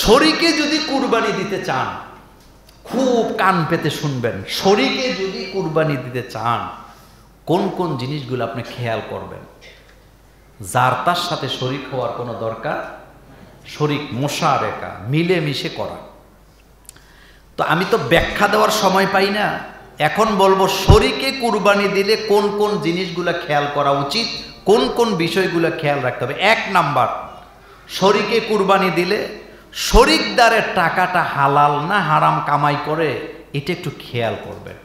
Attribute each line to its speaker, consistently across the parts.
Speaker 1: শরীকে যদি কুরবানি দিতে চান, খুব কান পেতে শুনবেন, শরীকে যদি কুরবানি দিতে চান কোন কোন জিনিসগুলো আপনি খেয়াল করবেন। যার তার সাথে শরীক হওয়ার কোনো দরকার, শরীক মোশারেকা, মিলেমিশে করা। তো আমি তো ব্যাখ্যা দেওয়ার সময় পাই না, এখন বলবো শরীকে কুরবানি দিলে কোন কোন জিনিসগুলো খেয়াল করা উচিত, কোন কোন বিষয়গুলো খেয়াল রাখতে হবে। 1 নাম্বার, শরীকে কুরবানি দিলে শরীকদারের টাকাটা হালাল না হারাম কামাই করে এটা একটু খেয়াল করবেন।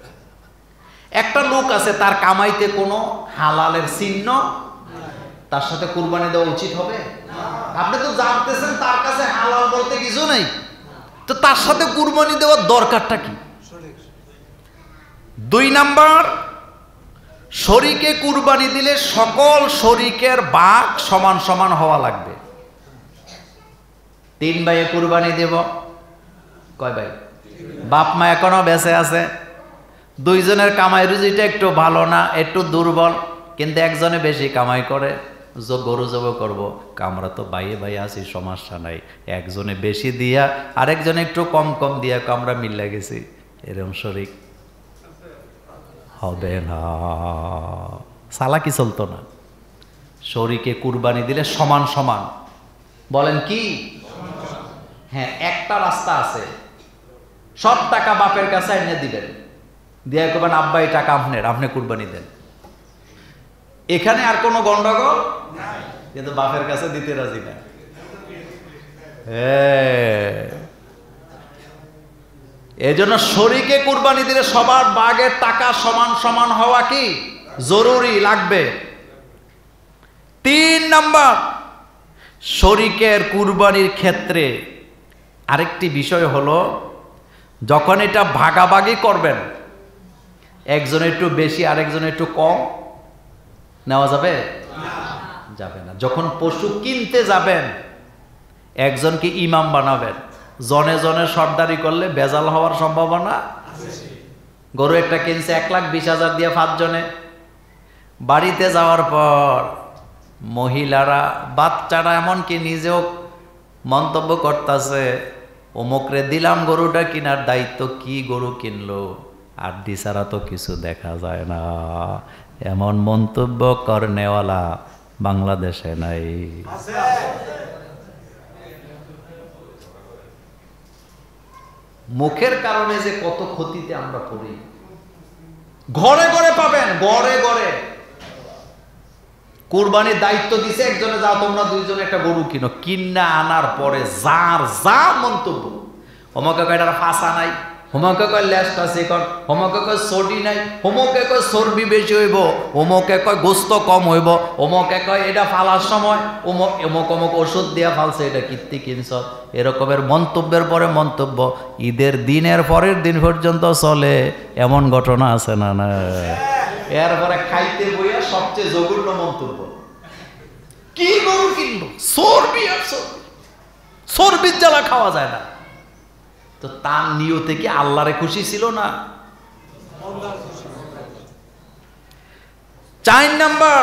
Speaker 1: একটা লোক আছে তার কামাইতে কোনো হালালের চিহ্ন, তার সাথে কুরবানি দেওয়া উচিত হবে? আপনি তো জানতেছেন তার কাছে হালাল বলতে কিছু নেই, তো তার সাথে কুরবানি দেওয়ার দরকারটা কি? 2 নাম্বার, শরীকে কুরবানি দিলে সকল শরীকের ভাগ সমান সমান হওয়া লাগবে। 3 ভাইয়ে কুরবানি দেব, কয় ভাই? বাপ মা এখনো বেঁচে আছে, 2 জনের কামাই রুজিটা একটু ভালো না, একটু দুর্বল, কিন্তু একজনে বেশি কামাই করে, গরু জব করব, আমরা তো বাইয়ে বাইয়ে আছি, সমস্যা নাই, একজনে বেশি দিয়া আরেকজনে একটু কম কম দিয়া আমরা মিল্লা গেছি, এরকম শরীক হবে না, সালাকি চলতো না। শরীকে কুরবানি দিলে সমান সমান, বলেন কি? হ্যাঁ, একটা রাস্তা আছে, সব টাকা বাপের কাছে এনে দিবেন, দিয়ে করবেন আব্বা এই টাকা আপনার, আপনি কুরবানি দেন, এখানে আর কোনো গন্ডগোল নাই, কিন্তু বাপের কাছে দিতে রাজি না। এই জন্য শরীকে কুরবানি দিলে সবার ভাগের টাকা সমান সমান হওয়া কি জরুরি লাগবে। 3 নাম্বার, শরীকের কুরবানির ক্ষেত্রে আরেকটি বিষয় হলো, যখন এটা ভাগাভাগি করবেন, একজন একটু বেশি আরেকজন একটু কম নেওয়া যাবে? যাবে না। যখন পশু কিনতে যাবেন, একজনকে ইমাম বানাবেন, জনে জনে সর্দারি করলে বেজাল হওয়ার সম্ভাবনা। গরু একটা কিনছে 1,20,000 দিয়ে 5 জনে, বাড়িতে যাওয়ার পর মহিলারা বাচ্চারা এমনকি নিজেও মন্তব্য করতেছে, অমুকরে দিলাম গরুটা কেনার দায়িত্ব, কি গরু কিনলো, আর দিশারা তো কিছু দেখা যায় না, এমন মন্তব্য করনেওয়ালা বাংলাদেশে নাই। মুখের কারণে যে কত ক্ষতিতে আমরা পড়ি, ঘরে ঘরে পাবেন, ঘরে ঘরে কুরবানির দায়িত্ব দিছে একজনে, যাও তোমরা 2 জনে একটা গরু কিনো, কিনা আনার পরে যার যা মন্তব্য, হোমকে কয় এটা ফাঁসা নাই, হোমকে কয় লেজটা চিকন, হোমকে কয় চর্বি নাই, হোমকে কয় চর্বি বেশি হইব, হোমকে কয় গোস্ত কম হইব, হোমকে কয় এটা ফালার সময় অমুক অমুক ওষুধ দিয়া ফালছে, এটা কীর্তি কিনছ, এরকমের মন্তব্যের পরে মন্তব্য ঈদের দিনের পরের দিন পর্যন্ত চলে, এমন ঘটনা আছে না? না, এরপরে খাইতে বইয়া সবচেয়ে জঘন্য মন্তব্য, কি গরু কিনলো, চর্বি আর চর্বি, চর্বির জ্বালা খাওয়া যায় না। তো তার নিয়তে কি আল্লাহরে খুশি ছিল না? 4 নাম্বার,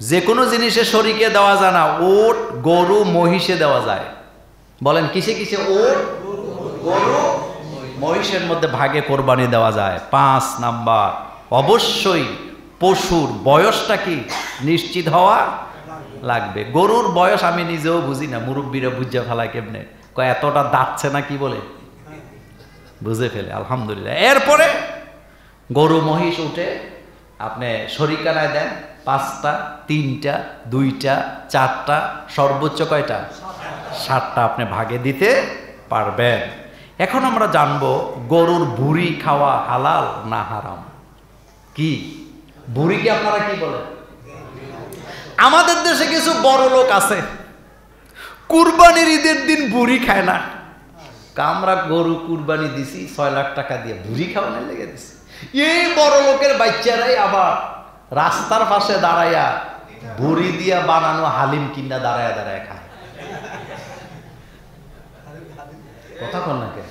Speaker 1: যে কোনো জিনিসে শরীকে দেওয়া যায় না, ওট গরু মহিষে দেওয়া যায়। বলেন কিসে কিসে? ওট গরু মহিষের মধ্যে ভাগে কোরবানি দেওয়া যায়। 5 নাম্বার, অবশ্যই পশুর বয়সটা কি নিশ্চিত হওয়া লাগবে। গরুর বয়স আমি নিজেও বুঝি না, মুরব্বীরা বুঝে ফেলায় কেমনে, কয় এতটা দাঁতছে না, কি বলে বুঝে ফেলে, আলহামদুলিল্লাহ। এরপরে গরু মহিষ উঠে আপনি শরিকানায় দেন, 5টা, 3টা, 2টা, 4টা, সর্বোচ্চ কয়টা? 7টা আপনি ভাগে দিতে পারবেন। এখন আমরা জানবো গরুর ভুঁড়ি খাওয়া হালাল না হারাম। কি ভুঁড়িকে আপনারা কি বলেন? আমাদের দেশে কিছু বড় লোক আছে কুরবানির ঈদের দিন ভুঁড়ি খায় না। আমরা গরু কুরবানি দিছি 6 লাখ টাকা দিয়ে, ভুঁড়ি খাওয়ানোর লেগে দিছি। এই বড় লোকের বাচ্চারাই আবার রাস্তার পাশে দাঁড়াইয়া ভুঁড়ি দিয়া বানানো হালিম কিনা দাঁড়ায় দাঁড়ায় খায়। কথা কন না কে?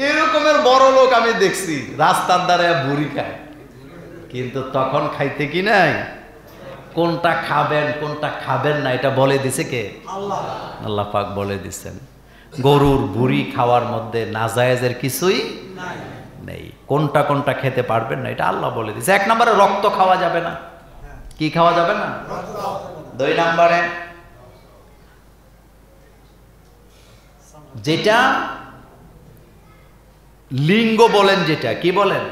Speaker 1: এরকমের বড় লোক আমি দেখছি রাস্তার দ্বারা ভুঁড়ি খায়, কিন্তু তখন খাইতে কি নাই, কোনটা খাবেন কোনটা খাবেন না এটা বলে দিছে কে?
Speaker 2: আল্লাহ।
Speaker 1: আল্লাহ পাক বলে দিচ্ছেন। গরুর ভুঁড়ি খাওয়ার মধ্যে নাজায়েজের কিছুই নেই। কোনটা কোনটা খেতে পারবেন না এটা আল্লাহ বলে দিচ্ছে। 1 নম্বরে রক্ত খাওয়া যাবে না। কি খাওয়া যাবে না? 2 নম্বরে যেটা লিঙ্গ বলেন, যেটা কি বলেন,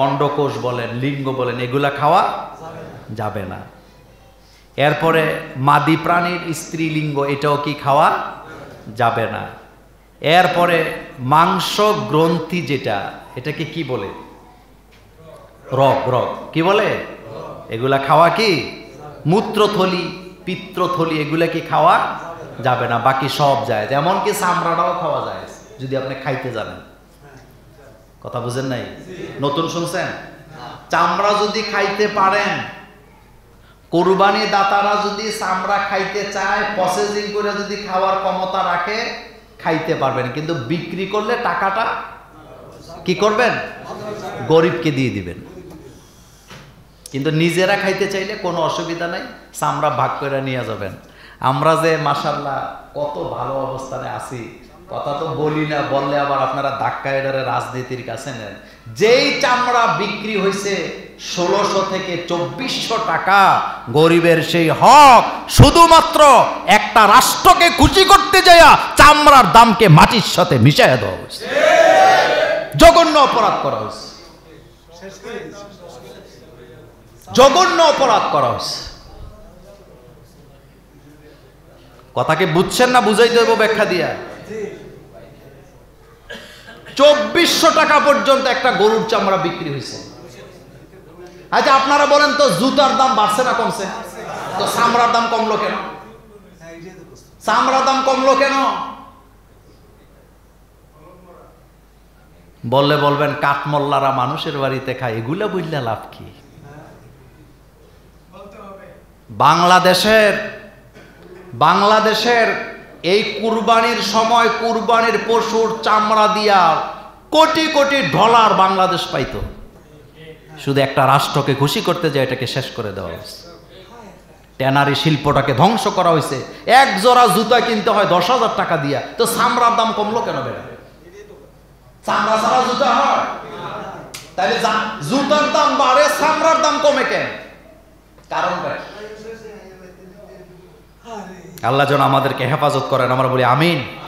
Speaker 1: অন্ডকোষ বলেন, লিঙ্গ বলেন, এগুলা খাওয়া যাবে না। এরপরে মাদি প্রাণীর স্ত্রীলিঙ্গ, এটাও কি খাওয়া যাবে না। এরপরে মাংস গ্রন্থি, যেটা এটাকে কি বলে, রগ, রগ কি বলে, এগুলা খাওয়া কি, মূত্রথলি, পিত্তথলি, এগুলা কি খাওয়া যাবে না। বাকি সব যায়, যেমন কি চামড়াটাও খাওয়া যায় যদি আপনি খাইতে জানেন। কথা বুঝেন নাই? নতুন শুনছেন? চামড়া যদি খাইতে পারেন, কুরবানি দাতারা যদি চামড়া খাইতে চায়, প্রসেসিং করে যদি খাওয়ার ক্ষমতা রাখে, খাইতে পারবেন। কিন্তু বিক্রি করলে টাকাটা কি করবেন? গরিবকে দিয়ে দিবেন। কিন্তু নিজেরা খাইতে চাইলে কোনো অসুবিধা নাই, চামড়া ভাগ করে নিয়ে যাবেন। আমরা যে মাশাআল্লাহ কত ভালো অবস্থানে আছি, কথা তো বলি না, বললে আবার আপনারা ধাক্কা এডারে রাজনীতির কাছে নেন। যেই চামড়া বিক্রি হয়েছে 1600 থেকে 2400 টাকা, গরিবের সেই হক শুধুমাত্র একটা রাষ্ট্রকে খুশি করতে যায়া চামড়ার দামকে মাটির সাথে মিশাইয়া দেওয়া হয়েছে। জঘন্য অপরাধ করা হয়েছে, জঘন্য অপরাধ করা হয়েছে। কথাকে বুঝছেন না? বুঝাইতে হবে ব্যাখ্যা দিয়া। 2400 টাকা পর্যন্ত একটা গরুর চামড়া বিক্রি হয়েছে। আচ্ছা আপনারা বলেন তো, জুতার দাম বাড়ছে না কমছে? তো চামড়ার দাম কমলো কেন? চামড়ার দাম কমলো কেন? বললে বলবেন কাঠমোল্লারা মানুষের বাড়িতে খায়, এগুলা বুঝলে লাভ কি? বাংলাদেশের এই কুরবানির সময় কুরবানির পশুর চামড়া দিয়া কোটি কোটি ডলার বাংলাদেশ পাইতো। শুধু একটা রাষ্ট্রকে খুশি করতে যায় এটাকে শেষ করে দেওয়া হয়েছে। ট্যানারি শিল্পটাকে ধ্বংস করা হয়েছে। এক জোড়া জুতা কিনতে হয় 10,000 টাকা দিয়া, তো চামড়ার দাম কমলো কেন? বেড়া চামড়া ছাড়া জুতা হয়? তাহলে জুতার দাম বাড়ে, চামড়ার দাম কমে কেন? কারণ আল্লাহ যেন আমাদেরকে হেফাজত করেন, আমরা বলি আমিন।